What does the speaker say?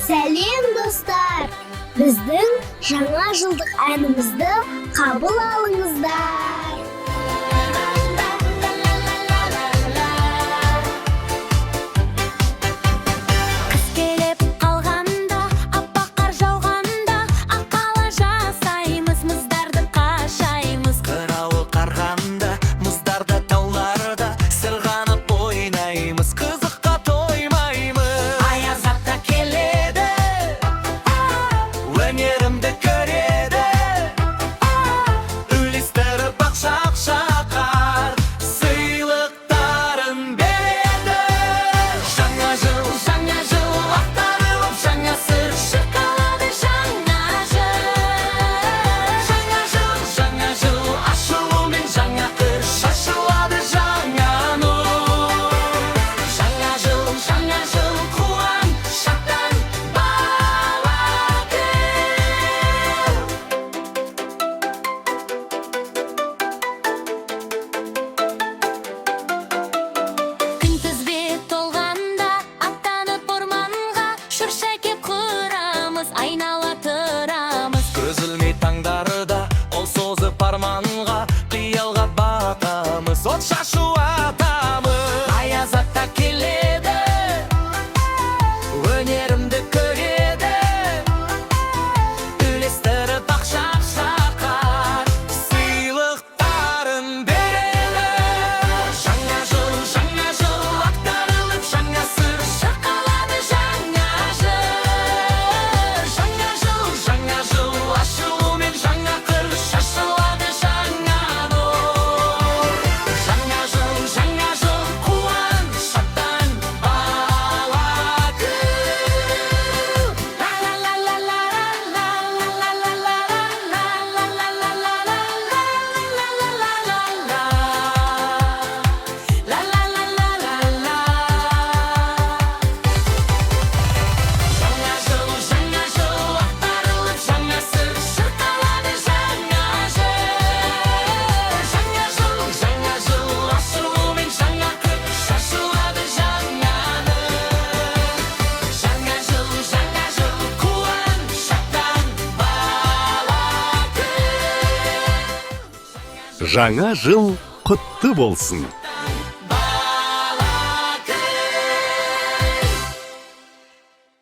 Сәлем достар! Біздің жаңа жылдық әнімізді қабыл алыңыздар. Қыс келіп қалғанда, аппақ қар жауғанда, аққала жасаймыз, мұздарды қашаймыз. Қырауы қарғанда, мұздарда тауларда, сырғанып ойнаймыз, қызыққа тоймаймыз. Аяз ата келеді, өнерімді көреді, үлестіріп ақшақ шақар, сыйлықтарын береді. Жаңа жыл ақтарылып, жаңа сыр Шырқалады жаңа жыл ашылумен жаңа қыр шашылады жаңа нұр. Жаңа жыл қуан шаттан бала Күнтізбе толғанда, аттанып орманға, шырша кеп құрамыз, айнала тұрамыз. Көзілмей таңдарда ол созып арманға, қиялға батамыз, от шашу атамыз. Аяз ата келеді, өнерімді көреді, үлестіріп ақшақ шақар, сыйлықтарын береді. Жаңа жыл ақтарылып, жаңа сыр Шырқалады жаңа жыл ашылумен жаңа қыр шашылады жаңа нұр. Жаңа жыл қуан шаттан бала күн. Жаңа жыл ақтарылып, жаңа сыр шырқалады жаңа жыл ашылумен жаңа қыр шашылады жаңа нұр. Жаңа жыл қуан шаттан бала күн. Жаңа жыл құтты болсын.